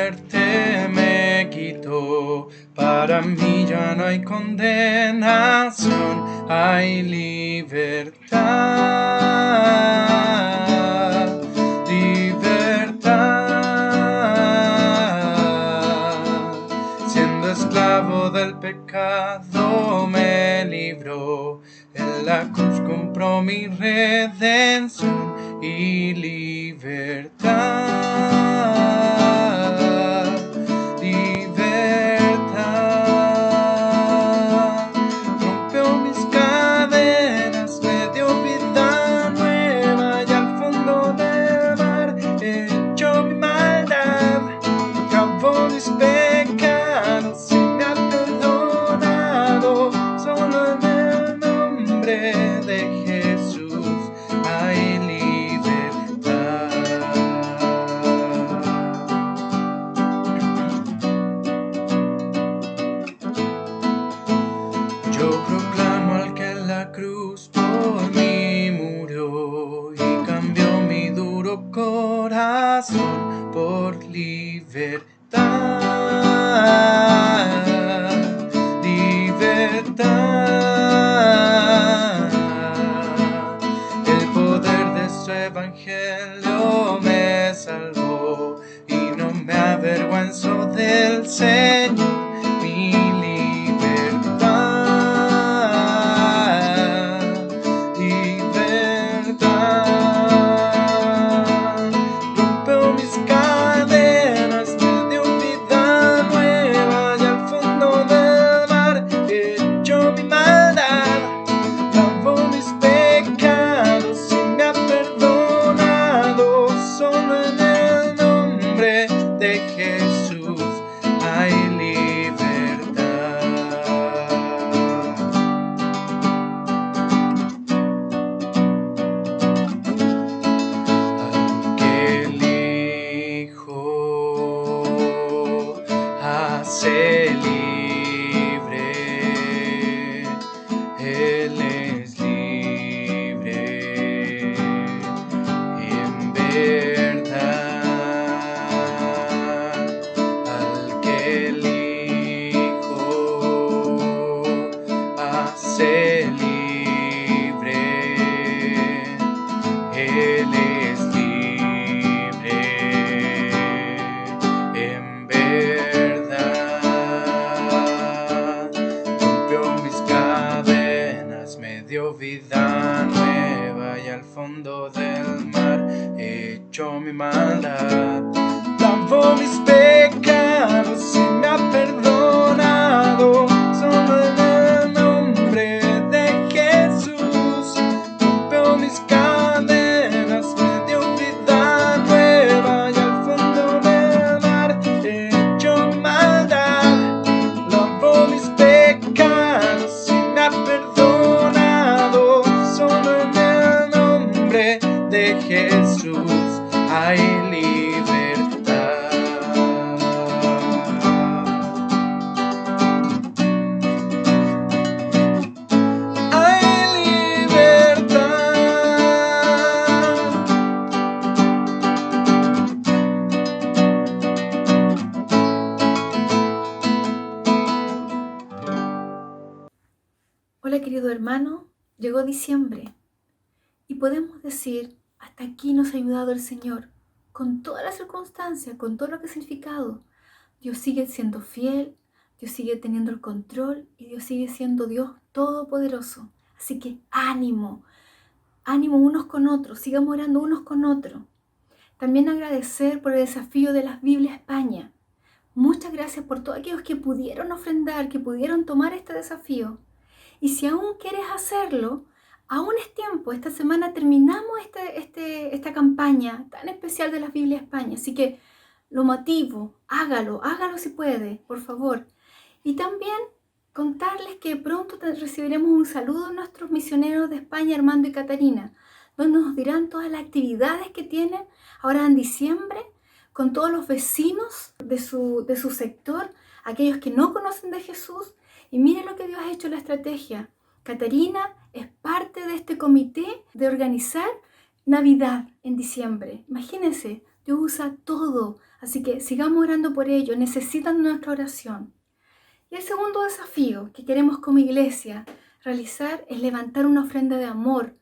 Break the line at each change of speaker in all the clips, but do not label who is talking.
muerte me quitó. Para mí ya no hay condenación, hay libertad, libertad. Siendo esclavo del pecado me libró, en la cruz compró mi redención y libertad, libertad. Rompió mis cadenas, me dio vida nueva y al fondo del mar echó mi maldad, acabó mis pecados y me ha perdonado. Solo en el nombre de Jesús hay libertad. Yo proclamo al que en la cruz por mí murió y cambió mi duro corazón por libertad, libertad. El poder de su evangelio me salvó y no me avergüenzo del Señor, mi libertad, libertad. Rompió mis cadenas, me dio vida nueva y al fondo del mar echó mi maldad, lavó mis pecados y me ha perdonado. Solo en el nombre de Jesús hay libertad. Al que el Hijo hace libre, Él es libre en verdad. Al que el Hijo hace libre, Él es libre en verdad. Rompió mis cadenas, me dio vida nueva y al fondo del mar echó mi maldad, lavó mis pecados y me ha perdonado. Solo en el nombre de Jesús rompió mis cadenas, me dio vida nueva y al fondo del mar echó mi maldad, lavó mis pecados y me ha perdonado. Solo en el nombre de Jesús hay libertad. Hay libertad.
Hola querido hermano, llegó diciembre y podemos decir, hasta aquí nos ha ayudado el Señor, con todas las circunstancias, con todo lo que ha significado. Dios sigue siendo fiel, Dios sigue teniendo el control y Dios sigue siendo Dios todopoderoso. Así que ánimo, ánimo unos con otros, sigamos orando unos con otros. También agradecer por el desafío de las Biblias España. Muchas gracias por todos aquellos que pudieron ofrendar, que pudieron tomar este desafío. Y si aún quieres hacerlo, aún es tiempo. Esta semana terminamos esta campaña tan especial de las Biblias España. Así que lo motivo, hágalo si puede, por favor. Y también contarles que pronto recibiremos un saludo de nuestros misioneros de España, Armando y Catarina, donde nos dirán todas las actividades que tienen ahora en diciembre con todos los vecinos de su sector, aquellos que no conocen de Jesús. Y miren lo que Dios ha hecho, la estrategia. Catarina es parte de este comité de organizar Navidad en diciembre. Imagínense, Dios usa todo. Así que sigamos orando por ellos. Necesitan nuestra oración. Y el segundo desafío que queremos como iglesia realizar es levantar una ofrenda de amor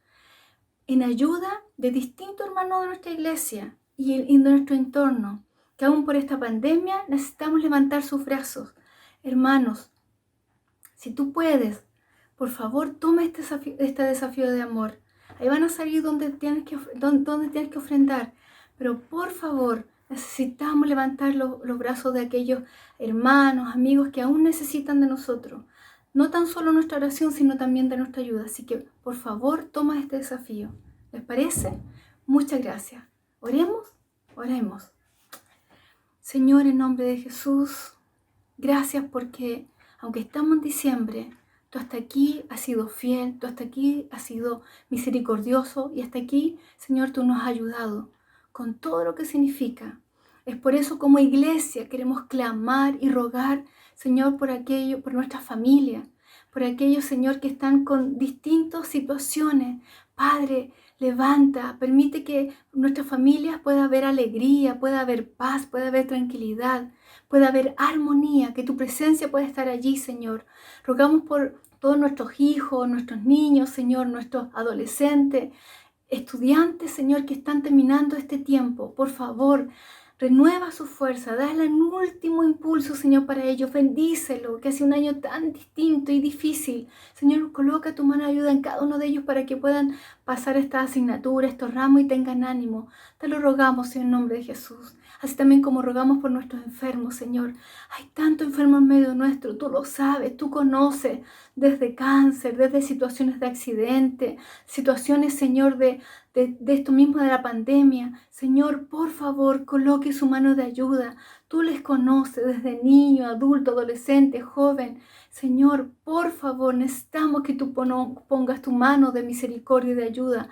en ayuda de distintos hermanos de nuestra iglesia y de nuestro entorno, que aún por esta pandemia necesitamos levantar sus brazos. Hermanos, si tú puedes, por favor, toma este desafío de amor. Ahí van a salir donde tienes que ofrendar, pero por favor, necesitamos levantar los brazos de aquellos hermanos, amigos que aún necesitan de nosotros. No tan solo nuestra oración, sino también de nuestra ayuda. Así que, por favor, toma este desafío. ¿Les parece? Muchas gracias. ¿Oremos? Oremos. Señor, en nombre de Jesús, gracias porque, aunque estamos en diciembre, tú hasta aquí has sido fiel, tú hasta aquí has sido misericordioso y hasta aquí, Señor, tú nos has ayudado con todo lo que significa. Es por eso como iglesia queremos clamar y rogar, Señor, por nuestra familia, por aquellos, Señor, que están con distintas situaciones. Padre, levanta, permite que nuestras familias pueda haber alegría, pueda haber paz, pueda haber tranquilidad, pueda haber armonía, que tu presencia pueda estar allí, Señor. Rogamos por todos nuestros hijos, nuestros niños, Señor, nuestros adolescentes, estudiantes, Señor, que están terminando este tiempo. Por favor, renueva su fuerza, dale un último impulso, Señor, para ellos. Bendícelo, que hace un año tan distinto y difícil. Señor, coloca tu mano de ayuda en cada uno de ellos para que puedan pasar esta asignatura, estos ramos y tengan ánimo. Te lo rogamos, Señor, en nombre de Jesús. Así también como rogamos por nuestros enfermos, Señor. Hay tanto enfermo en medio nuestro, tú lo sabes, tú conoces, desde cáncer, desde situaciones de accidente, situaciones, Señor, de esto mismo de la pandemia. Señor, por favor, coloque su mano de ayuda. Tú les conoces desde niño, adulto, adolescente, joven. Señor, por favor, necesitamos que tú pongas tu mano de misericordia y de ayuda.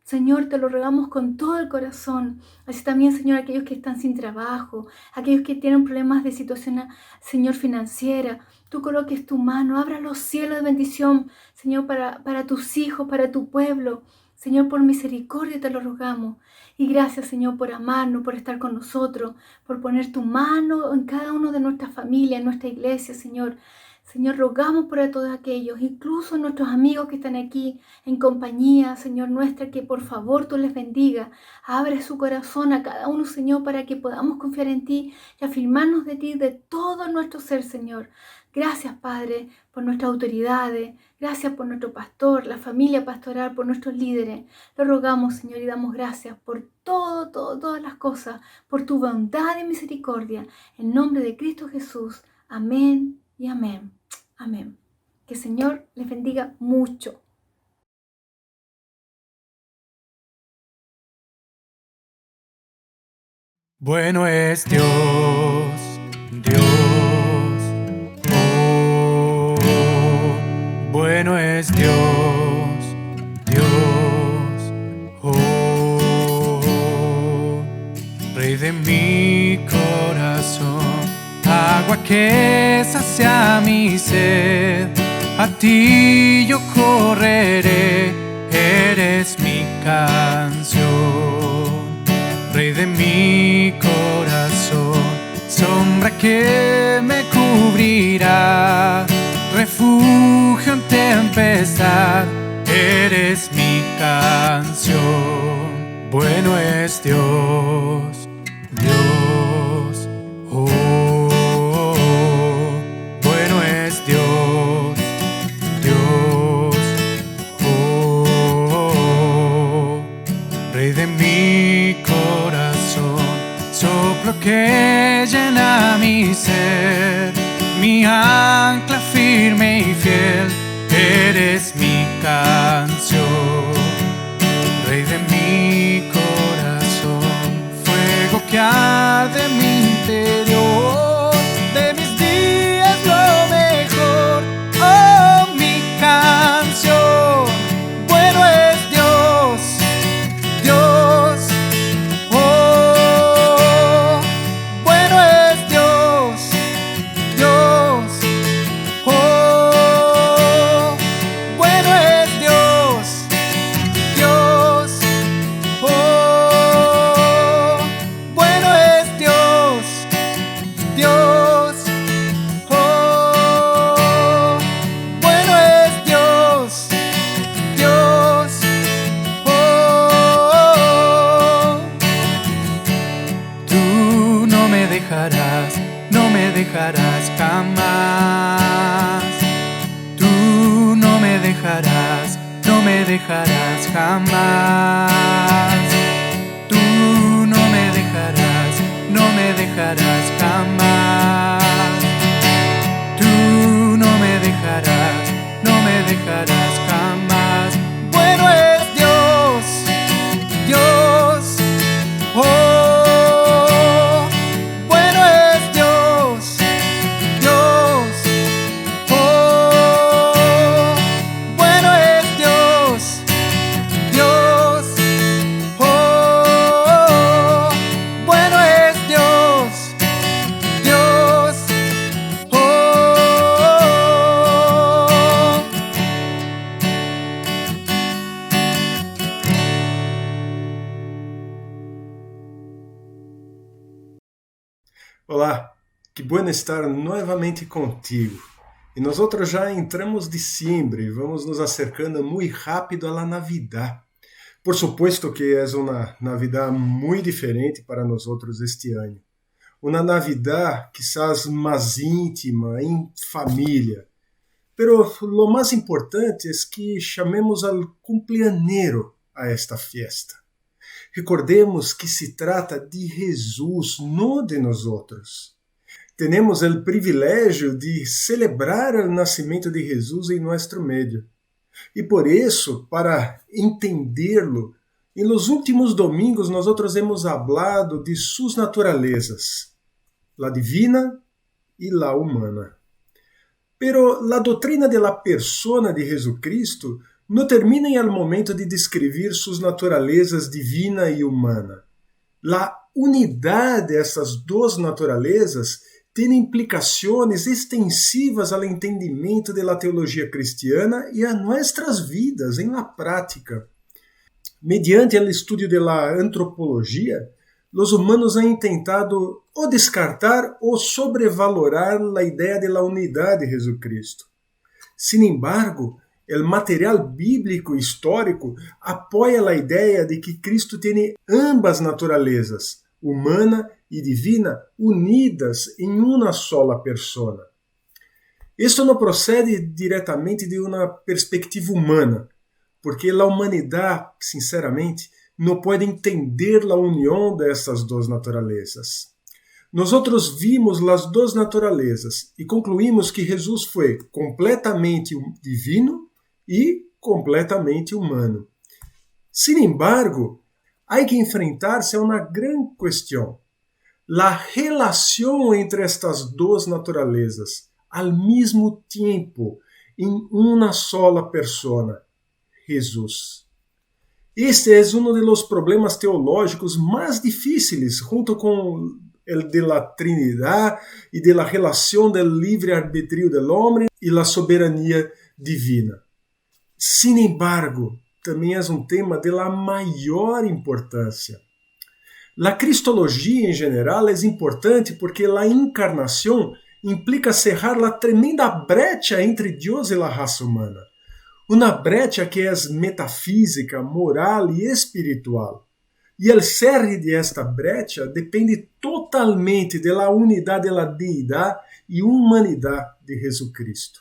Señor, te lo rogamos con todo el corazón. Así también, Señor, aquellos que están sin trabajo, aquellos que tienen problemas de situación, Señor, financiera. Tú coloques tu mano, abra los cielos de bendición, Señor, para tus hijos, para tu pueblo. Señor, por misericordia te lo rogamos. Y gracias, Señor, por amarnos, por estar con nosotros, por poner tu mano en cada uno de nuestras familias, en nuestra iglesia, Señor. Señor, rogamos por todos aquellos, incluso nuestros amigos que están aquí en compañía, Señor nuestra, que por favor tú les bendiga. Abre su corazón a cada uno, Señor, para que podamos confiar en ti y afirmarnos de ti, de todo nuestro ser, Señor. Gracias, Padre, por nuestras autoridades. Gracias por nuestro pastor, la familia pastoral, por nuestros líderes. Lo rogamos, Señor, y damos gracias por todas las cosas, por tu bondad y misericordia. En nombre de Cristo Jesús. Amén y amén. Amén. Que el Señor les bendiga mucho.
Bueno es Dios, Dios, oh, bueno es Dios, Dios, oh, Rey de mi corazón, agua que sacia mi sed, a ti yo correré, eres mi canción. Rey de mi corazón, sombra que me cubrirá, refugio en tempestad, eres mi canción. Bueno es Dios, Dios, oh, bueno es Dios, Dios, oh, Rey de mi corazón, soplo que llena mi ser, mi ancla firme y fiel, eres mi canción. Rey de mi corazón, fuego que arde en mi interior, de mis días lo mejor, oh, mi canción. Bueno es Dios, Dios, oh, bueno es Dios, Dios, oh, bueno es Dios, Dios, dejarás jamás. Tú no me dejarás, no me dejarás jamás. Tú no me dejarás, no me dejarás jamás. Tú no me dejarás, no me dejarás jamás. Bueno es Dios, Dios, oh. Bueno es Dios, Dios, oh. Bueno es Dios, Dios, oh. Bueno es Dios, Dios, oh.
Olá, que bueno estar novamente contigo. E nós outros já entramos diciembre e vamos nos acercando muito rápido à Navidad. Por supuesto que é uma Navidad muito diferente para nós outros este ano. Uma Navidad quizás mais íntima, em família. Pero lo mais importante é que chamemos al cumpleañero a esta fiesta. Recordemos que se trata de Jesus, não de nós outros. Temos o privilégio de celebrar o nascimento de Jesus em nosso meio. E por isso, para entendê-lo, em los últimos domingos nós outros hemos hablado de suas naturezas, la divina e la humana. Pero la doutrina de la persona de Jesucristo não termina em el momento de descrever suas naturezas divina e humana. La unidade dessas duas naturezas tem implicações extensivas ao entendimento da teologia cristiana e a nossas vidas em la prática. Mediante o estudo da antropologia, os humanos han tentado ou descartar ou sobrevalorar a ideia de la unidade de Jesucristo. Sin embargo, o material bíblico histórico apoia a ideia de que Cristo tem ambas naturezas, humana e divina, unidas em uma sola persona. Isto não procede diretamente de uma perspectiva humana, porque a humanidade, sinceramente, não pode entender a união dessas duas naturezas. Nós outros vimos as duas naturezas e concluímos que Jesus foi completamente divino e completamente humano. Sin embargo, há que enfrentar-se a uma grande questão: a relação entre estas duas naturezas, ao mesmo tempo, em uma sola persona, Jesus. Este é um dos problemas teológicos mais difíceis, junto com o de la Trinidad e de la relação do livre-arbítrio do homem e la soberania divina. Sin embargo, também é um tema de la maior importância. La cristologia, em geral, é importante porque a encarnação implica cerrar a tremenda brecha entre Deus e a raça humana. Uma brecha que é metafísica, moral e espiritual. E o cerne de esta brecha depende totalmente da unidade da deidade e humanidade de Jesucristo.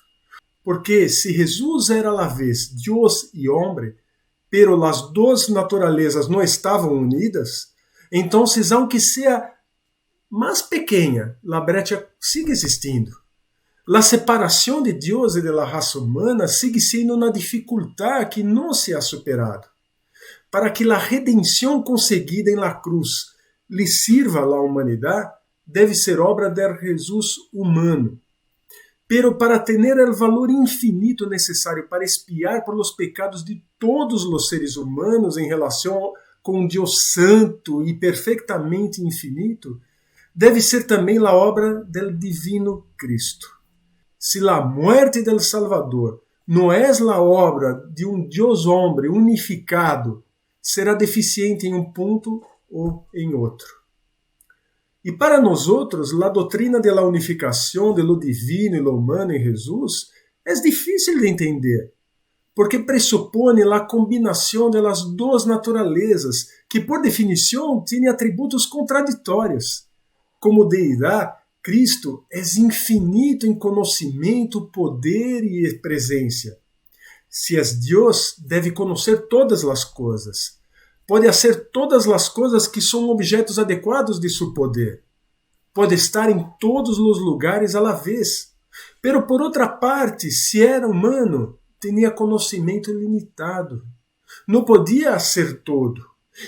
Porque se Jesus era a la vez Deus e homem, pero as duas naturezas não estavam unidas, então, aunque seja mais pequena, a brecha sigue existindo. A separação de Deus e da raça humana sigue sendo uma dificuldade que não se ha superado. Para que a redenção conseguida em la cruz lhe sirva à humanidade, deve ser obra de Jesus humano. Pero para ter o valor infinito necessário para expiar por los pecados de todos os seres humanos em relação com Deus santo e perfeitamente infinito, deve ser também a obra del divino Cristo. Se a muerte del Salvador não é a obra de Deus homem unificado, será deficiente em um ponto ou em outro. E para nós outros, a doutrina de la unificação de lo divino e lo humano em Jesus é difícil de entender, porque pressupõe a combinação de las duas naturezas, que por definição têm atributos contraditórios, como deidade Cristo é infinito em conhecimento, poder e presença. Se é Deus, deve conhecer todas as coisas. Pode fazer todas as coisas que são objetos adequados de seu poder. Pode estar em todos os lugares à la vez. Pero por outra parte, se era humano, tinha conhecimento limitado. Não podia ser todo.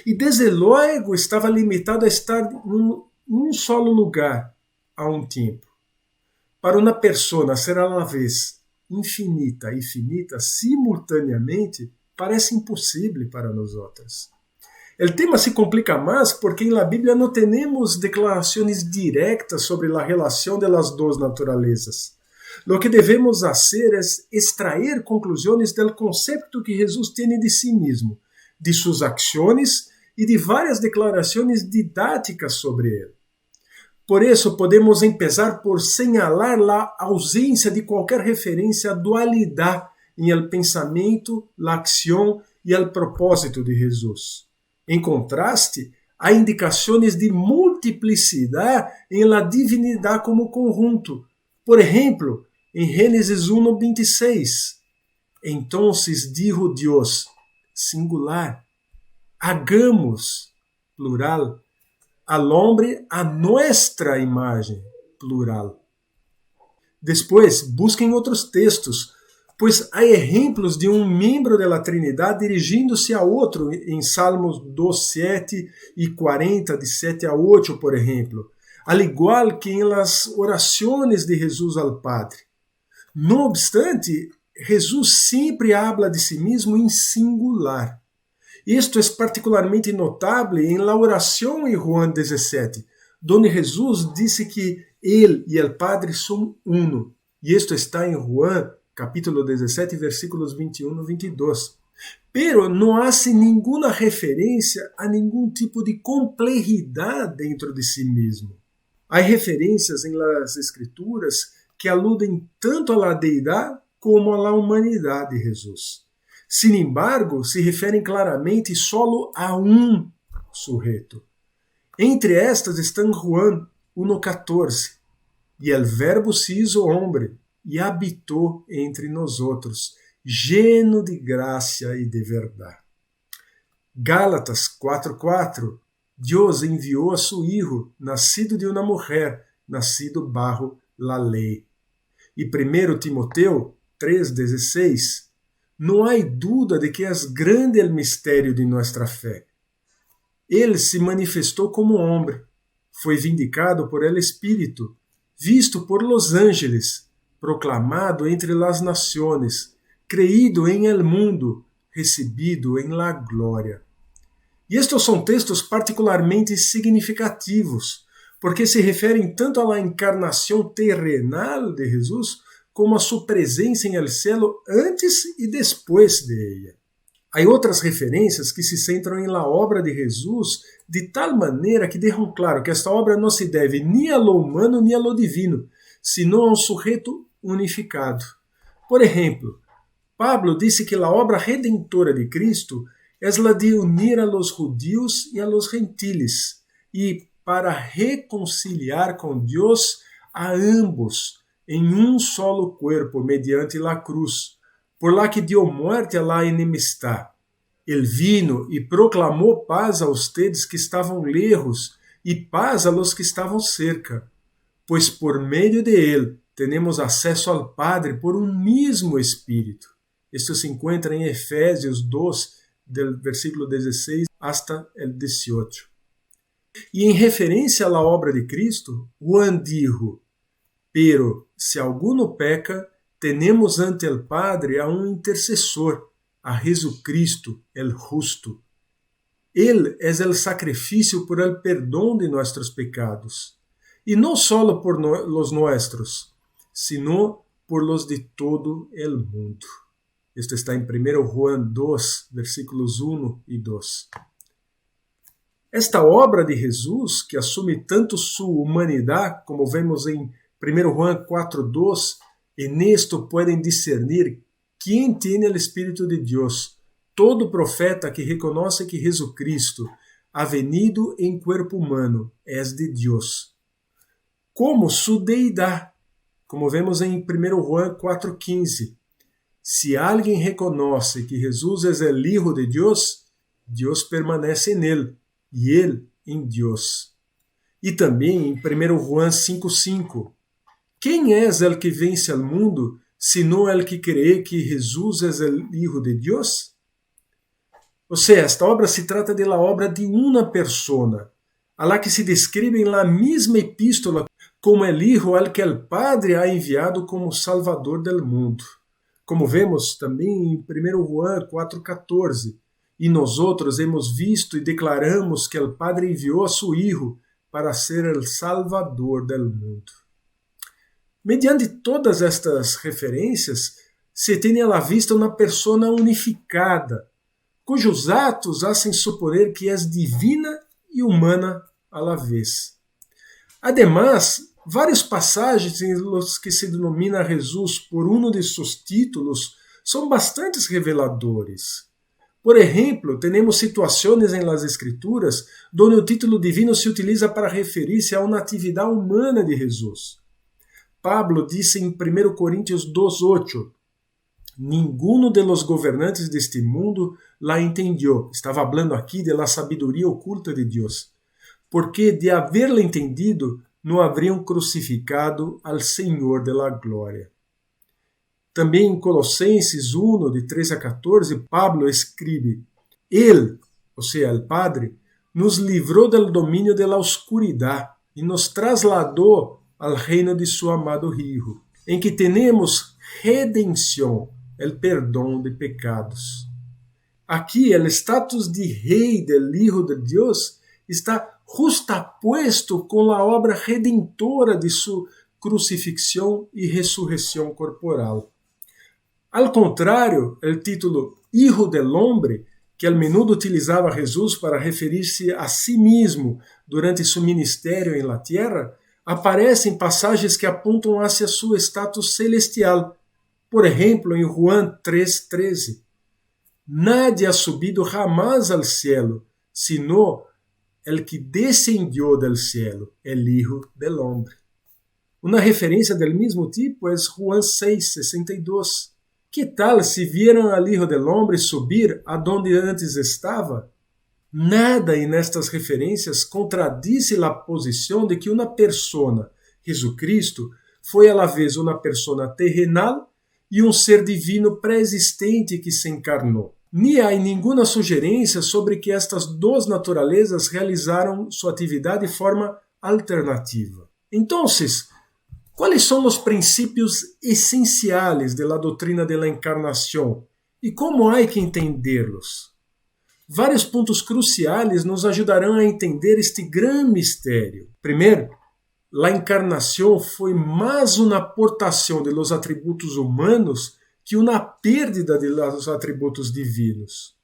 E desde logo estava limitado a estar em um solo lugar a um tempo. Para uma pessoa ser à la vez infinita e finita simultaneamente parece impossível para nós outros. O tema se complica mais porque em la Bíblia não temos declarações diretas sobre a relação de las duas naturezas. Lo que devemos fazer é extrair conclusões do conceito que Jesus tem de si mesmo, de suas ações e de várias declarações didáticas sobre ele. Por isso, podemos começar por señalar a ausência de qualquer referência à dualidade em el pensamento, a ação e o propósito de Jesus. Em contraste, há indicações de multiplicidade em la divinidade como conjunto. Por exemplo, em Gênesis 1:26, entonces dijo Dios, singular, hagamos, plural, al hombre a nuestra imagem, plural. Depois, busquem outros textos, pois há exemplos de um membro da Trinidade dirigindo-se a outro em Salmos 2:7 e 40, de 7 a 8, por exemplo, al igual que em las orações de Jesus ao Padre. No obstante, Jesus sempre habla de si mesmo em singular. Isto é particularmente notável em la oração em Juan 17, onde Jesus disse que Ele e o Padre são uno. E isto está em Juan, capítulo 17, versículos 21 e 22. Pero não hace nenhuma referência a nenhum tipo de complexidade dentro de si mesmo. Há referências em las Escrituras que aludem tanto à deidade como à humanidade de Jesus. Sin embargo, se referem claramente solo a um sujeito. Entre estas estão Juan 1:14. E el verbo se hizo hombre e habitou entre nosotros, lleno de graça e de verdade. Gálatas 4:4. Deus enviou a su Hijo, nascido de uma mulher, nascido bajo la lei. E 1 Timoteu 3:16. Não há dúvida de que é grande o mistério de nossa fé. Ele se manifestou como homem, foi vindicado por el Espírito, visto por los ángeles, proclamado entre las naciones, creído em el mundo, recebido em la glória. E estes são textos particularmente significativos, porque se referem tanto à encarnação terrenal de Jesus, como a sua presença em el cielo antes e depois de ella. Há outras referências que se centram em la obra de Jesus de tal maneira que deixam claro que esta obra não se deve nem a lo humano nem a lo divino, sino a um sujeito unificado. Por exemplo, Pablo disse que a obra redentora de Cristo é a de unir a los judíos e a los gentiles, e para reconciliar com Deus a ambos, em um solo cuerpo mediante la cruz, por la que dio muerte a la enemistad. Ele vino e proclamou paz a ustedes que estavam lejos e paz a los que estavam cerca, pois por meio de ele temos acesso ao Padre por um mesmo Espírito. Isto se encontra em Efésios 2, del versículo 16 hasta el 18. E em referência à obra de Cristo, Juan dijo, pero se alguno peca, tenemos ante el Padre a um intercessor, a Jesucristo, el justo. Él es el sacrificio por el perdón de nuestros pecados, y no solo por los nuestros, sino por los de todo el mundo. Isto está em 1 Juan 2, versículos 1 e 2. Esta obra de Jesus, que assume tanto sua humanidade, como vemos em 1 Juan 4:2, e nisto podem discernir quem tem o Espírito de Deus. Todo profeta que reconhece que Jesucristo ha venido em corpo humano é de Deus. como su deidad, como vemos em 1 Juan 4,15. Se alguém reconhece que Jesus é o Hijo de Deus, Deus permanece nele e ele em Deus. E também em 1 Juan 5,5. Quem é el que vence al mundo, sino el que cree que Jesus é o Hijo de Deus? Ou seja, esta obra se trata de la obra de uma persona, a la que se describe en la misma epístola como el Hijo al que el Padre ha enviado como Salvador del mundo. Como vemos também em 1 Juan 4,14. E nós hemos visto e declaramos que el Padre enviou a su Hijo para ser el Salvador del mundo. Mediante todas estas referências, se tem à la vista uma persona unificada, cujos atos hacen suponer que é divina e humana a la vez. Además, várias passagens em los que se denomina a Jesus por um de seus títulos são bastante reveladores. Por exemplo, temos situações em las Escrituras onde o título divino se utiliza para referir-se a uma atividade humana de Jesus. Pablo disse em 1 Coríntios 2,8: Ninguno de los gobernantes deste mundo la entendió. Estava falando aqui de la sabiduria oculta de Deus. Porque de haberla entendido, não haveriam crucificado al Senhor de la glória. Também em Colossenses 1, de 13 a 14, Pablo escreve: Ele, ou seja, o Padre, nos livrou del domínio de la oscuridad e nos trasladou al reino de su amado Hijo, em que temos redenção, el perdão de pecados. Aqui, o status de rei del Hijo de Deus está justapuesto com a obra redentora de sua crucifixão e ressurreição corporal. Al contrário, o título Hijo del Hombre, que al menudo utilizava Jesus para referir-se a si mesmo durante seu ministério em la tierra, aparece em passagens que apontam hacia seu status celestial. Por exemplo, em Juan 3,13. Nadie ha subido jamás al cielo, sino el que descendió del cielo, el Hijo del Hombre. Uma referência del mesmo tipo é Juan 6,62. Que tal se vieram al Hijo del Hombre subir adonde antes estava? Nada em estas referências contradice a posição de que uma persona, Jesucristo, foi a la vez uma persona terrenal e um ser divino pré-existente que se encarnou. Ni há nenhuma sugerência sobre que estas duas naturezas realizaram sua atividade de forma alternativa. Então, quais são os princípios essenciais da doutrina da encarnação e como há que entendê-los? Vários pontos cruciais nos ajudarão a entender este grande mistério. Primeiro, a encarnação foi mais uma aportação de los atributos humanos que uma pérdida de los atributos divinos.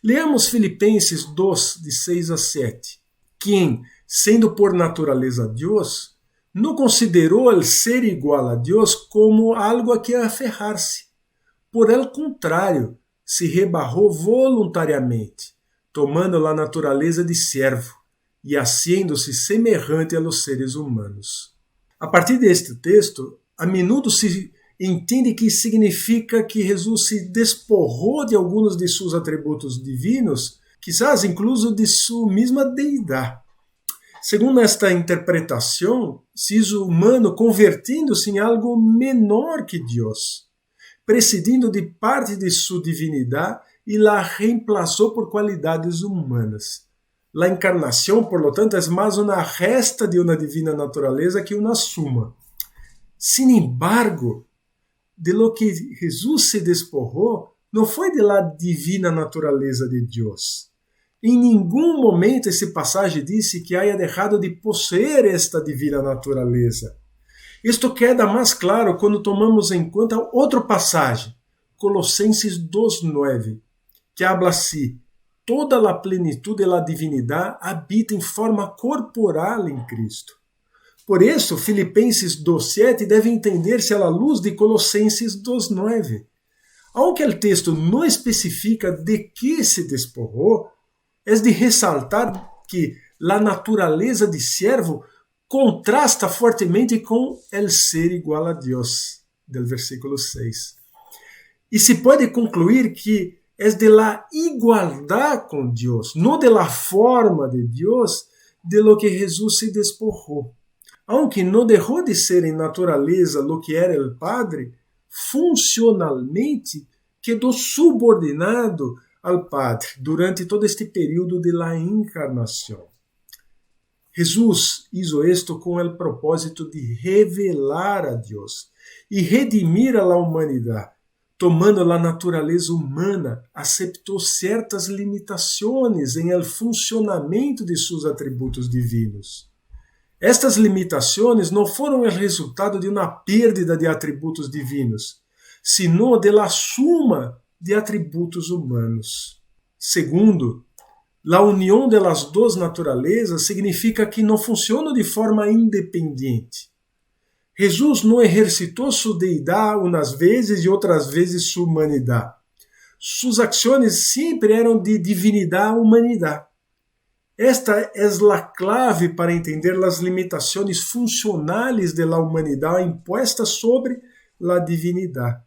Leamos Filipenses 2, de 6 a 7. Quem, sendo por natureza Deus, não considerou el ser igual a Deus como algo a que aferrar-se. Por el contrário, se rebarrou voluntariamente, tomando a natureza de servo e haciendo-se semelhante a los seres humanos. A partir deste texto, a menudo se entende que significa que Jesus se despojou de alguns de seus atributos divinos, quizás incluso de sua mesma deidade. Segundo esta interpretação, se hizo humano convertindo-se em algo menor que Deus, prescindindo de parte de sua divinidade e la reemplazou por qualidades humanas. La encarnação, por lo tanto, é mais uma resta de uma divina natureza que uma suma. Sin embargo, de lo que Jesus se despojou não foi de la divina natureza de Deus. Em nenhum momento esse passagem disse que haya deixado de possuir esta divina natureza. Isto queda mais claro quando tomamos em conta outra passagem, Colossenses 2,9, que habla assim: toda a plenitude da divinidade habita em forma corporal em Cristo. Por isso, Filipenses 2,7 deve entender-se à luz de Colossenses 2,9. Aunque o texto não especifica de que se despojou, é de ressaltar que a natureza de servo contrasta fortemente com el ser igual a Deus, del versículo 6. E se pode concluir que é de la igualdade com Deus, não de la forma de Deus, de lo que Jesus se despojou. Aunque não deixou de ser em natureza lo que era el Padre, funcionalmente quedou subordinado al Padre durante todo este período de la encarnação. Jesus hizo esto com o propósito de revelar a Deus e redimir a la humanidade. Tomando a natureza humana, aceptou certas limitações em el funcionamento de seus atributos divinos. Estas limitações não foram o resultado de uma perda de atributos divinos, sino de la suma de atributos humanos. Segundo, a união de las duas naturezas significa que não funcionam de forma independente. Jesus não exercitou sua deidade umas vezes e outras vezes sua humanidade. Suas ações sempre eram de divinidade a humanidade. Esta é a clave para entender as limitações funcionais da humanidade impostas sobre a divinidade.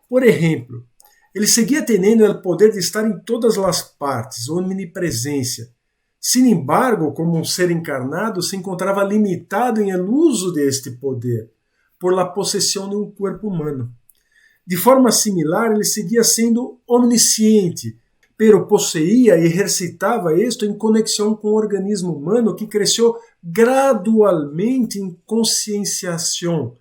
Por exemplo, ele seguia tendo o poder de estar em todas as partes, omnipresença. Sin embargo, como um ser encarnado, se encontrava limitado em el uso deste poder, por la possessão de um corpo humano. De forma similar, ele seguia sendo omnisciente, pero possuía e exercitava isto em conexão com o organismo humano que cresceu gradualmente em conscienciação,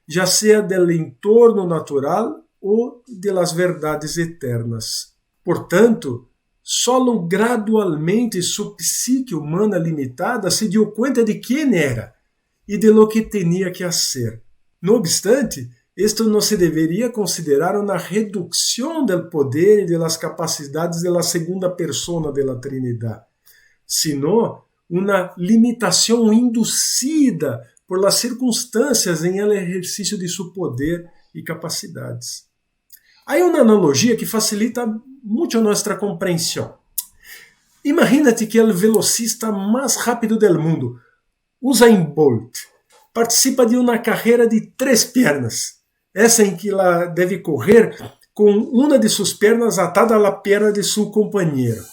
já seja do entorno natural ou de las verdades eternas. Portanto, solo gradualmente sua psique humana limitada se deu conta de quem era e de lo que tinha que fazer. No obstante, isto não se deveria considerar uma redução do poder e das capacidades da segunda persona da Trinidade, sino uma limitação inducida por las circunstâncias em el exercício de seu poder e capacidades. Há uma analogia que facilita muito nossa compreensão. Imagínate que o velocista mais rápido do mundo, Usain Bolt, participa de uma carreira de 3 pernas, essa em que ela deve correr com uma de suas pernas atada à perna de seu companheiro.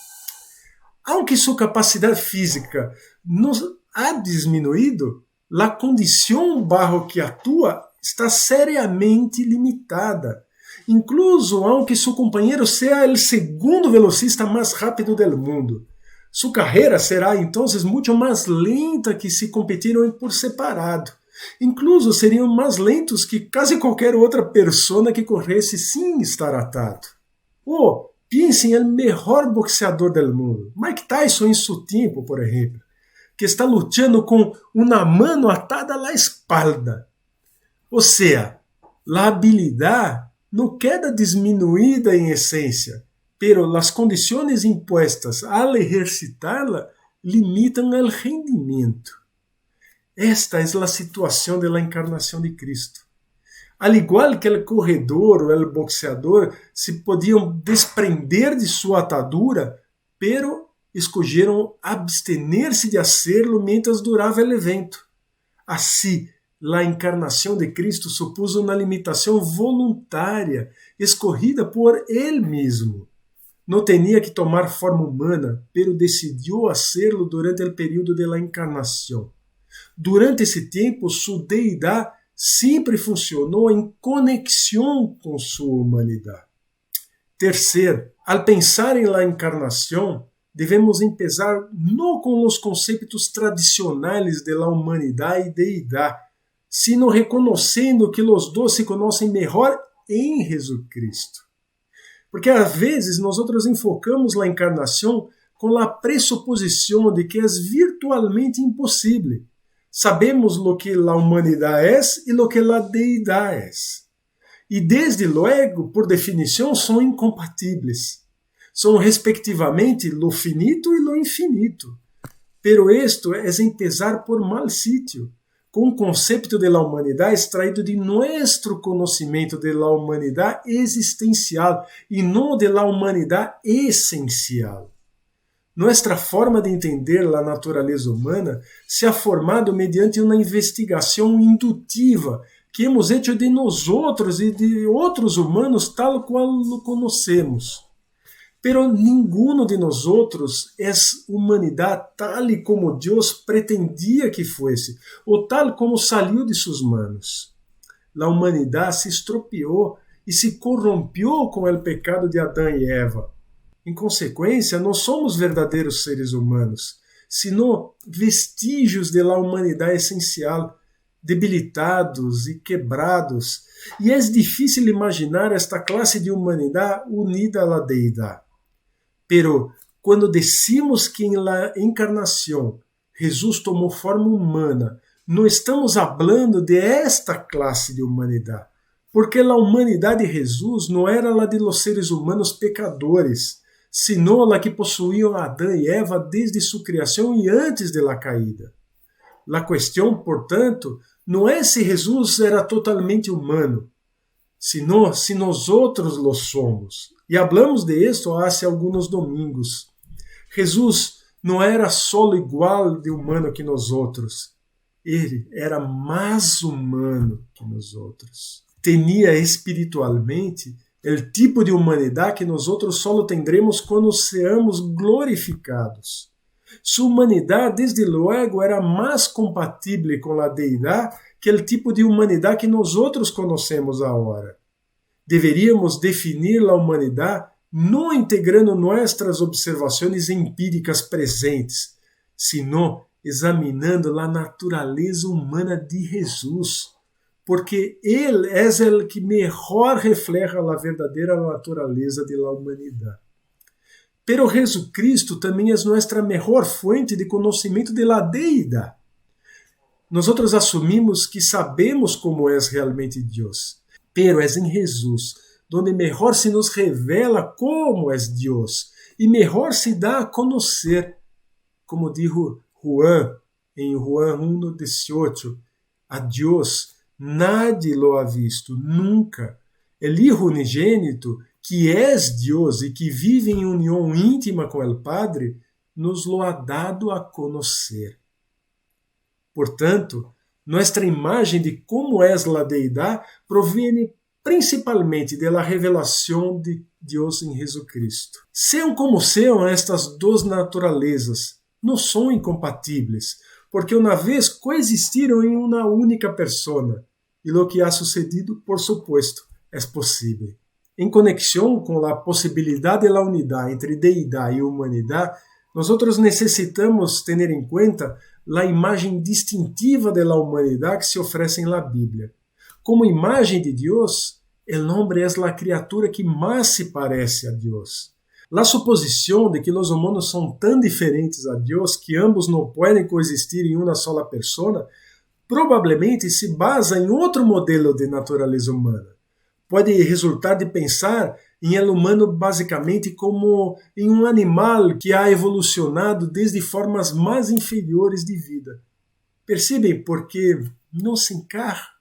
Aunque sua capacidade física não ha diminuído, a condição bajo que atua está seriamente limitada. Incluso aunque seu companheiro seja o segundo velocista mais rápido do mundo. Sua carreira será então muito mais lenta que se competiram por separado. Incluso seriam mais lentos que quase qualquer outra pessoa que corresse sem estar atado. Ou pense em o melhor boxeador do mundo, Mike Tyson em seu tempo, por exemplo, que está lutando com uma mão atada à espalda. Ou seja, a habilidade não queda diminuída em essência, pero as condições impostas al exercitá-la limitam o rendimento. Esta é a situação da encarnação de Cristo. Al igual que o corredor ou o boxeador se podiam desprender de sua atadura, pero escolheram abstener-se de hacerlo mientras durava o evento. Assim, a encarnação de Cristo supôs uma limitação voluntária, escorrida por Ele mesmo. Não tinha que tomar forma humana, pero decidiu hacerlo durante o período de la encarnação. Durante esse tempo, sua deidade sempre funcionou em conexão com sua humanidade. Terceiro, al pensar em la encarnação, devemos empezar não com os conceitos tradicionais de la humanidade e deidade, sino reconhecendo que os dois se conhecem melhor em Jesus Cristo. Porque às vezes nós enfocamos a encarnação com a pressuposição de que é virtualmente impossível. Sabemos lo que a humanidade é e lo que a deidade é. E desde logo, por definição, são incompatíveis. São respectivamente lo finito e lo infinito. Pero esto é empezar por mal sitio, com o conceito de la humanidade extraído de nosso conhecimento de la humanidade existencial e não de la humanidade essencial. Nuestra forma de entender a natureza humana se ha formado mediante uma investigação indutiva que hemos hecho de nós outros e de outros humanos tal qual lo conhecemos. Pero ninguno de nós outros é humanidade tal e como Deus pretendia que fosse, ou tal como saiu de suas manos. A humanidade se estropiou e se corrompeu com o pecado de Adão e Eva. Em consequência, não somos verdadeiros seres humanos, sino vestígios de la humanidade essencial, debilitados e quebrados. E é difícil imaginar esta classe de humanidade unida à deidade. Pero, quando decimos que em la encarnação Jesus tomou forma humana, não estamos hablando de esta classe de humanidade, porque a humanidade de Jesus não era a de los seres humanos pecadores, sino a que possuíam Adão e Eva desde sua criação e antes de la caída. A questão, portanto, não é se Jesus era totalmente humano, sino se nós outros lo somos. E hablamos de esto há alguns domingos. Jesus não era só igual de humano que nós outros. Ele era mais humano que nós outros. Tinha espiritualmente o tipo de humanidade que nós outros só tendremos quando seamos glorificados. Sua humanidade, desde logo, era mais compatível com a deidade que o tipo de humanidade que nós outros conhecemos agora. Deveríamos definir a humanidade não integrando nossas observações empíricas presentes, sino examinando a natureza humana de Jesus, porque Ele é o que melhor refleja a verdadeira natureza da humanidade. Pero Jesucristo também é nossa melhor fonte de conhecimento de la deidade. Nós assumimos que sabemos como é realmente Deus, pero é em Jesus donde melhor se nos revela como é Deus e melhor se dá a conhecer, como dijo Juan em Juan 1:18, a Deus nadie lo ha visto, nunca. El Hijo unigênito, que é Deus e que vive em união íntima com o Padre, nos lo ha dado a conhecer. Portanto, nossa imagem de como é a deidade provém principalmente da revelação de Deus em Jesucristo. Sejam como sejam estas duas naturezas, não são incompatíveis, porque uma vez coexistiram em uma única persona, e o que ha sucedido, por supuesto, é possível. Em conexão com a possibilidade da unidade entre deidade e humanidade, nós necessitamos ter em conta a imagem distintiva da humanidade que se oferece na Bíblia. Como imagem de Deus, o homem é a criatura que mais se parece a Deus. A suposição de que os humanos são tão diferentes a Deus que ambos não podem coexistir em uma sola persona, provavelmente se basa em outro modelo de natureza humana. Pode resultar de pensar em el humano basicamente como em um animal que ha evolucionado desde formas mais inferiores de vida. Percebem porque não se encarna?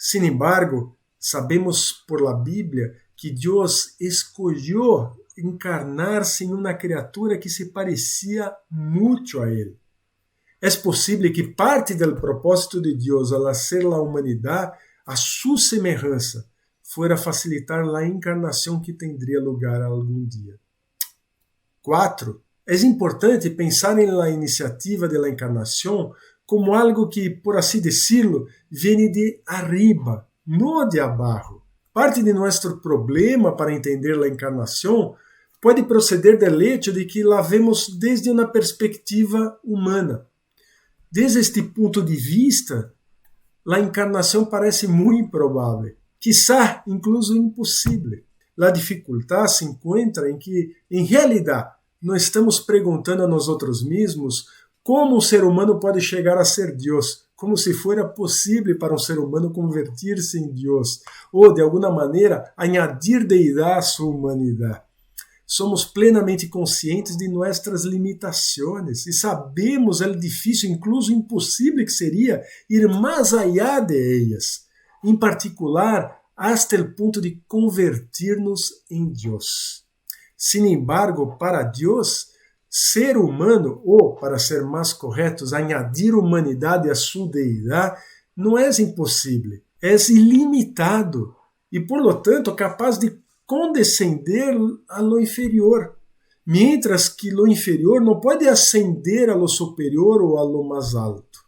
Sin embargo, sabemos por la Bíblia que Deus escolheu encarnar-se em uma criatura que se parecia muito a Ele. É possível que parte do propósito de Deus al hacer la humanidade a sua semelhança fuera facilitar a encarnação que tendría lugar algum dia. 4. É importante pensar em la iniciativa de la encarnação como algo que, por assim decirlo, vem de arriba, não de abaixo. Parte de nosso problema para entender a encarnação pode proceder do hecho de que la vemos desde uma perspectiva humana. Desde este ponto de vista, a encarnação parece muito improvável, quizá incluso impossível. A dificuldade se encontra em que, em realidade, não estamos perguntando a nós mesmos como um ser humano pode chegar a ser Deus, como se fora possível para um ser humano convertir-se em Deus, ou, de alguma maneira, añadir deidade à sua humanidade. Somos plenamente conscientes de nossas limitações e sabemos o difícil, incluso impossível que seria ir mais allá de elas, em particular, hasta o ponto de convertir-nos em Deus. Sin embargo, para Deus, ser humano, ou, para ser mais corretos, añadir humanidade à sua deidade, não é impossível, é ilimitado e, por lo tanto, capaz de condescender a lo inferior, mientras que lo inferior não pode ascender a lo superior ou a lo mais alto.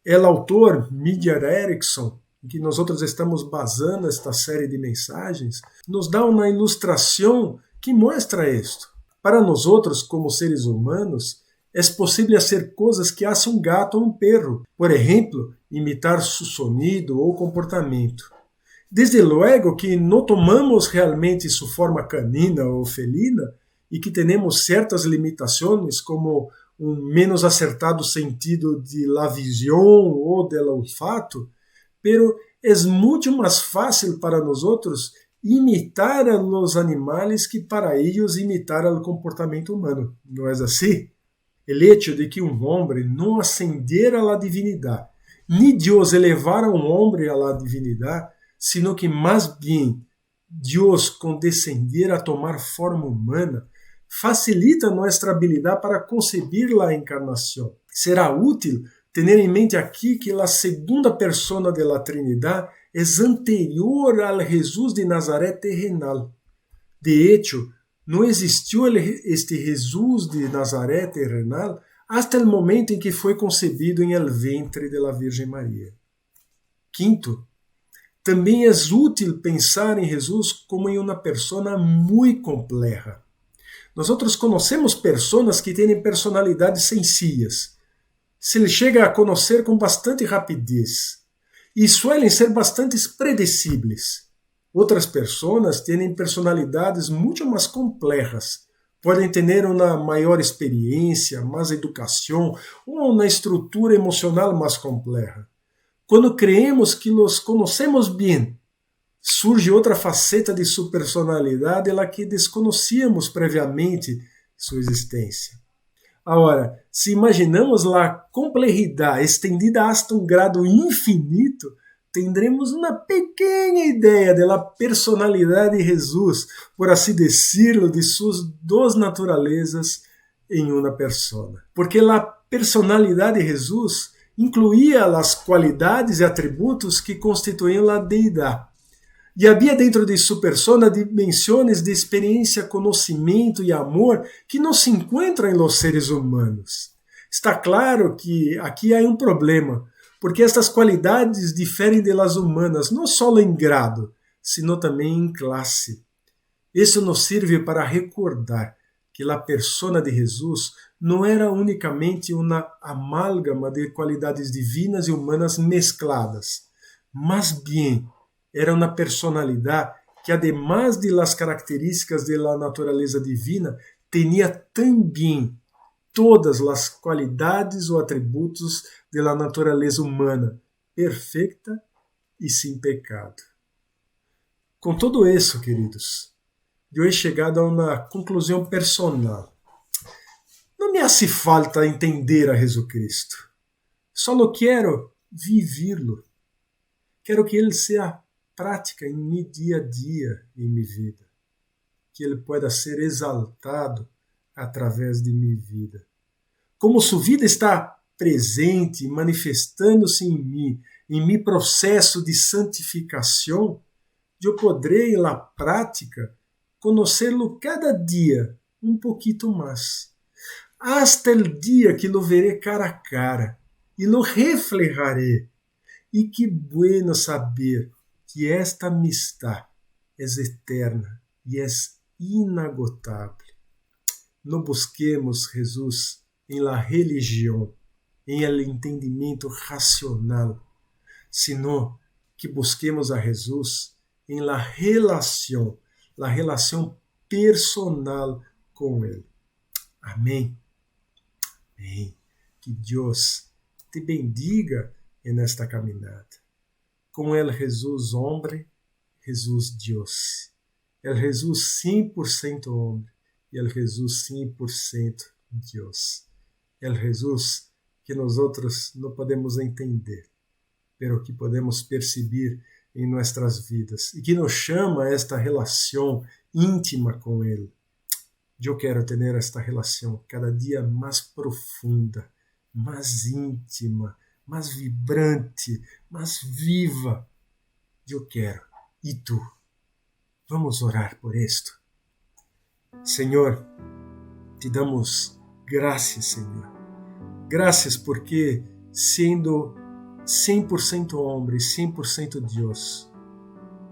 O autor Midyar Erickson, em que nós estamos basando esta série de mensagens, nos dá uma ilustração que mostra isto. Para nós outros, como seres humanos, é possível fazer coisas que hace um gato ou um perro. Por exemplo, imitar seu sonido ou comportamento. Desde logo que não tomamos realmente sua forma canina ou felina e que temos certas limitações, como um menos acertado sentido de la visão ou del olfato, pero é muito mais fácil para nós outros imitar a los animais que para eles imitar o comportamento humano. Não é assim? O hecho de que um homem não ascendera a la divinidade, ni Deus elevara a um homem a la divinidade, sino que mais bem Deus condescendera a tomar forma humana, facilita nossa habilidade para concebir a encarnação. Será útil ter em mente aqui que a segunda persona de la Trinidade é anterior ao Jesus de Nazaré terrenal. De hecho, não existiu este Jesus de Nazaré terrenal hasta o momento em que foi concebido em el ventre de la Virgem Maria. Quinto, também é útil pensar em Jesus como em uma persona muito complexa. Nós conhecemos pessoas que têm personalidades sencillas. Se lhe chega a conhecer com bastante rapidez e suelen ser bastante predecibles. Outras pessoas têm personalidades muito mais complexas. Podem ter uma maior experiência, mais educação ou uma estrutura emocional mais complexa. Quando creemos que os conhecemos bem, surge outra faceta de sua personalidade, la que desconhecíamos previamente sua existência. Agora, se imaginamos a complexidade estendida hasta um grado infinito, tendremos uma pequena ideia da personalidade de Jesus, por assim decirlo, de suas duas naturezas em uma persona. Porque a personalidade de Jesus incluía as qualidades e atributos que constituíam a deidade. E havia dentro de sua persona dimensões de experiência, conhecimento e amor que não se encontram em los seres humanos. Está claro que aqui há um problema, porque estas qualidades diferem de las humanas, não só em grado, sino também em classe. Isso nos serve para recordar que a persona de Jesus não era unicamente uma amálgama de qualidades divinas e humanas mescladas, mas bem era uma personalidade que, además de las características de la natureza divina, tinha também todas as qualidades ou atributos de la natureza humana, perfeita e sem pecado. Com tudo isso, queridos, eu he chegado a uma conclusão personal. Não me hace falta entender a Jesucristo. Só quero vivi-lo. Quero que ele seja prática em meu dia a dia, em minha vida. Que ele pueda ser exaltado através de minha vida. Como sua vida está presente, manifestando-se em meu processo de santificação, eu poderei, na prática, conhecê-lo cada dia um pouquinho mais. Hasta o dia que lo veré cara a cara e lo reflejaré. E que bueno saber que esta amistad é eterna e é inagotável. Não busquemos Jesus em la religião, em el entendimento racional, sino que busquemos a Jesus em la relação personal com Ele. Amém. Amém. Que Deus te bendiga nesta caminhada. Com el Jesus homem, Jesus Deus. El Jesus 100% homem e el Jesus 100% Deus. El Jesus que nós outros não podemos entender, pero que podemos perceber em nossas vidas e que nos chama a esta relação íntima com Ele. Eu quero ter esta relação cada dia mais profunda, mais íntima, mais vibrante, mais viva. Eu quero. E tu? Vamos orar por isto. Senhor, te damos graças, Senhor. Graças porque, sendo 100% homem, 100% Deus,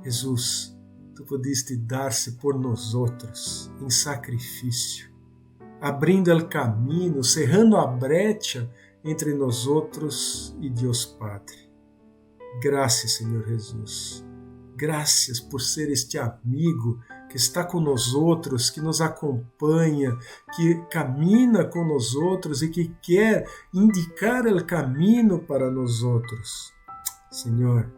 Jesus, tu pudiste dar-se por nós outros em sacrifício, abrindo o caminho, cerrando a brecha entre nós outros e Deus Padre. Graças, Senhor Jesus. Graças por ser este amigo que está com nós outros, que nos acompanha, que camina com nós outros e que quer indicar o caminho para nós outros. Senhor,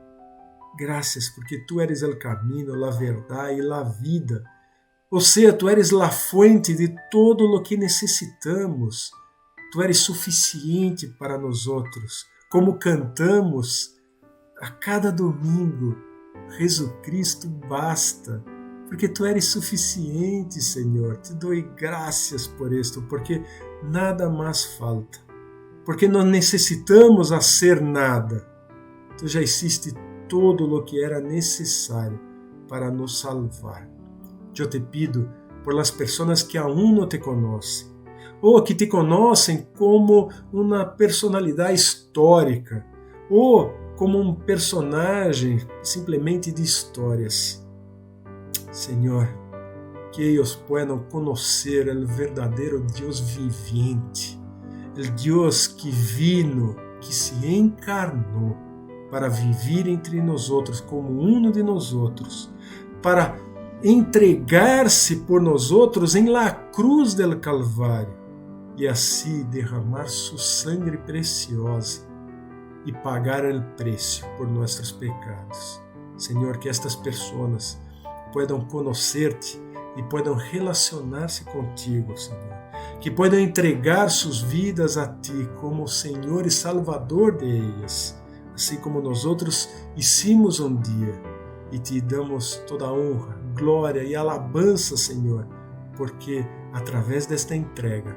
graças porque tu eres o caminho, a verdade e a vida. Ou seja, tu eres a fonte de todo o que necessitamos. Tu eres suficiente para nós outros. Como cantamos a cada domingo, Jesus Cristo basta, porque tu eres suficiente, Senhor. Te dou graças por isto, porque nada mais falta, porque não necessitamos fazer nada. Tu já hiciste todo o que era necessário para nos salvar. Eu te pido por las pessoas que aún não te conhecem, ou que te conhecem como uma personalidade histórica, ou como um personagem simplesmente de histórias. Senhor, que eles possam conhecer o verdadeiro Deus viviente, o Deus que vino, que se encarnou para viver entre nós outros como um de nós outros, para entregar-se por nós outros em la cruz del Calvário e assim derramar sua sangue preciosa e pagar o preço por nossos pecados. Senhor, que estas pessoas possam conhecer-te e possam relacionar-se contigo, Senhor. Que possam entregar suas vidas a ti como Senhor e Salvador de elas, assim como nós outros hicimos um dia. E te damos toda a honra, glória e alabança, Senhor, porque através desta entrega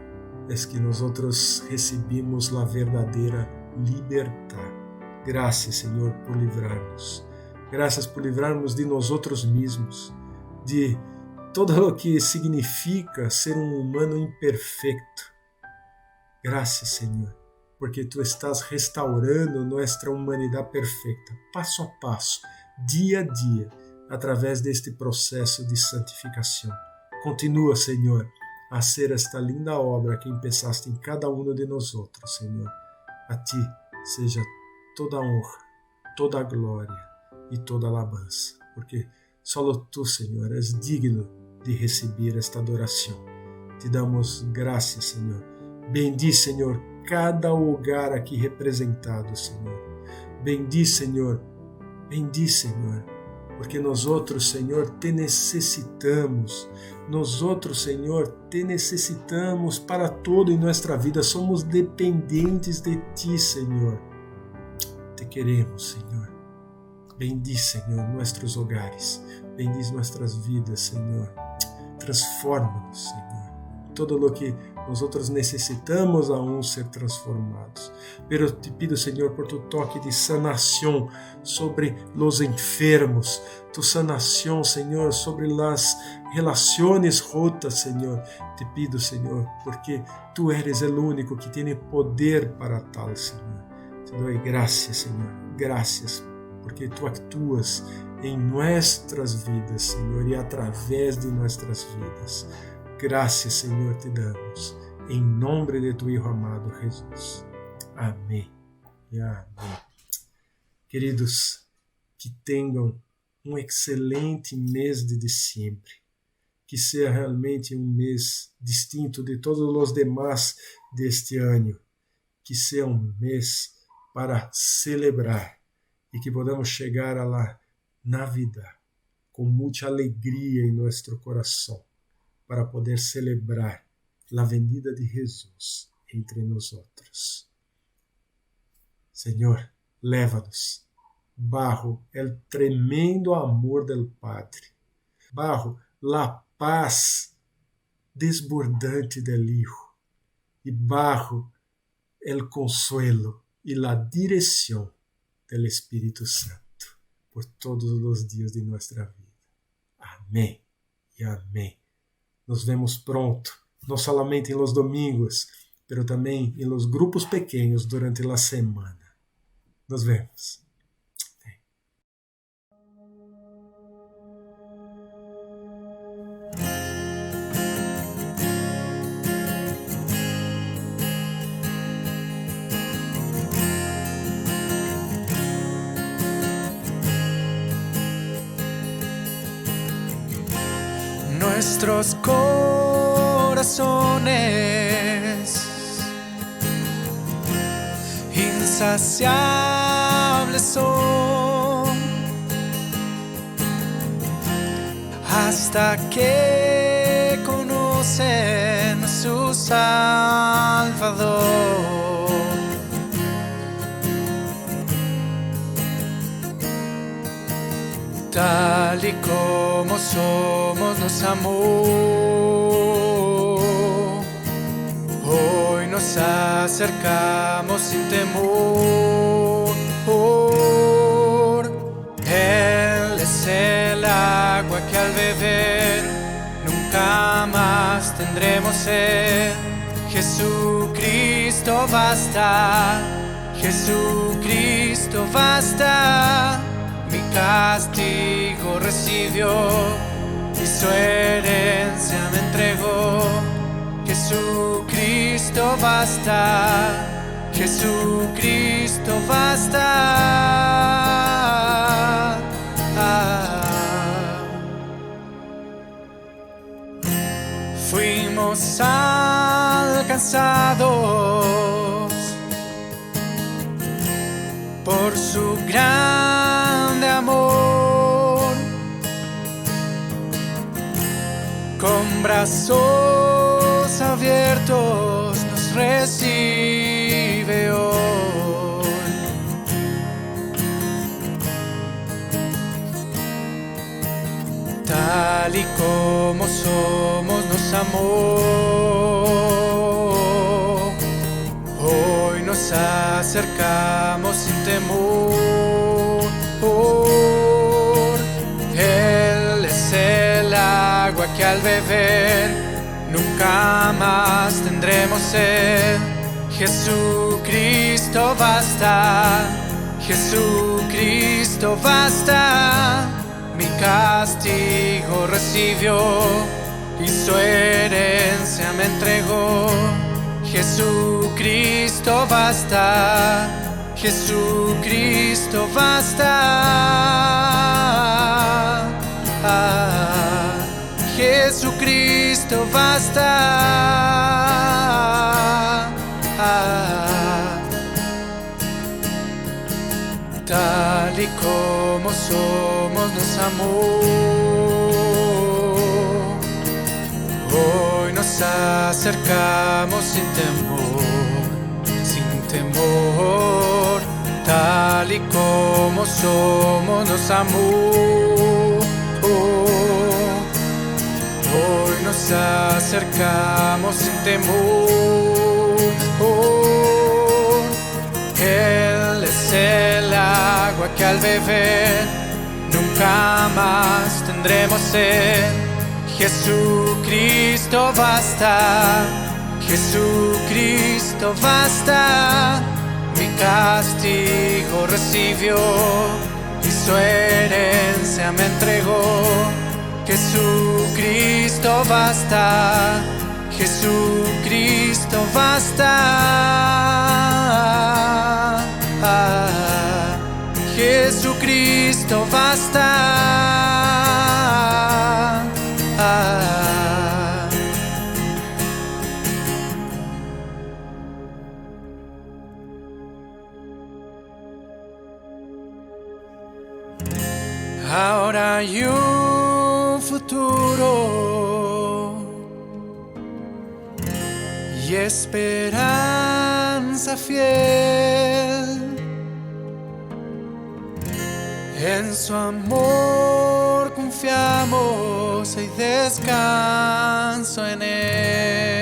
é que nós outros recebemos a verdadeira libertar. Graças, Senhor, por livrar-nos. Graças por livrar-nos de nós outros mesmos, de todo o que significa ser um humano imperfeito. Graças, Senhor, porque tu estás restaurando nossa humanidade perfeita, passo a passo, dia a dia, através deste processo de santificação. Continua, Senhor, a ser esta linda obra que empezaste em cada um de nós outros, Senhor. A ti seja toda a honra, toda a glória e toda a alabança, porque só tu, Senhor, és digno de receber esta adoração. Te damos graças, Senhor. Bendiz, Senhor, cada hogar aqui representado, Senhor. Bendiz, Senhor, porque nós outros, Senhor, te necessitamos. Nós outros, Senhor, te necessitamos para todo em nossa vida. Somos dependentes de ti, Senhor. Te queremos, Senhor. Bendiz, Senhor, nossos hogares. Bendiz nossas vidas, Senhor. Transforma-nos, Senhor. Todo o que nós outros necessitamos aún ser transformados. Pero te pido, Senhor, por tu toque de sanação sobre os enfermos, tu sanação, Senhor, sobre as relações rotas, Senhor. Te pido, Senhor, porque tu eres o único que tem poder para tal, Senhor. Te dou graças, Senhor, graças, porque tu actuas em nossas vidas, Senhor, e através de nossas vidas. Graças, Senhor, te damos, em nome de tu Hijo amado Jesus. Amém e amém. Queridos, que tenham um excelente mês de dezembro, que seja realmente um mês distinto de todos os demais deste ano, que seja um mês para celebrar e que podamos chegar a la Navidad com muita alegria em nosso coração, para poder celebrar a venida de Jesus entre nós outros. Senhor, leva-nos bajo el tremendo amor del Padre, bajo la paz desbordante del Hijo y bajo el consuelo y la dirección del Espíritu Santo por todos los días de nuestra vida. Amén y amén. Nos vemos pronto, no solamente en los domingos, pero también en los grupos pequeños durante la semana. Nos vemos.
Nuestros corazones insaciables son hasta que conocen a su Salvador. Tal y como somos nos amó, hoy nos acercamos sin temor. Él es el agua que al beber nunca más tendremos sed. Jesucristo basta, Jesucristo basta. Mi castigo recibió y su herencia me entregó. Jesucristo basta, Jesucristo basta. Fuimos alcanzados por su grande amor, con brazos abiertos nos recibe hoy. Tal y como somos nos amó, hoy nos acercamos sin temor. Él es el agua que al beber nunca más tendremos sed. Jesucristo basta, Jesucristo basta. Mi castigo recibió y su herencia me entregó. Jesucristo basta, Jesucristo basta. Jesucristo basta. Tal y como somos nos amó, hoy nos acercamos sin temor, sin temor. Tal y como somos nos amó, hoy nos acercamos sin temor. Él es el agua que al beber nunca más tendremos sed. Jesucristo basta, Jesucristo basta. Mi castigo recibió y su herencia me entregó. Jesucristo basta, Jesucristo basta. Jesucristo basta. Ahora hay un futuro y esperanza fiel. En su amor confío. confiamos y descanso en Él.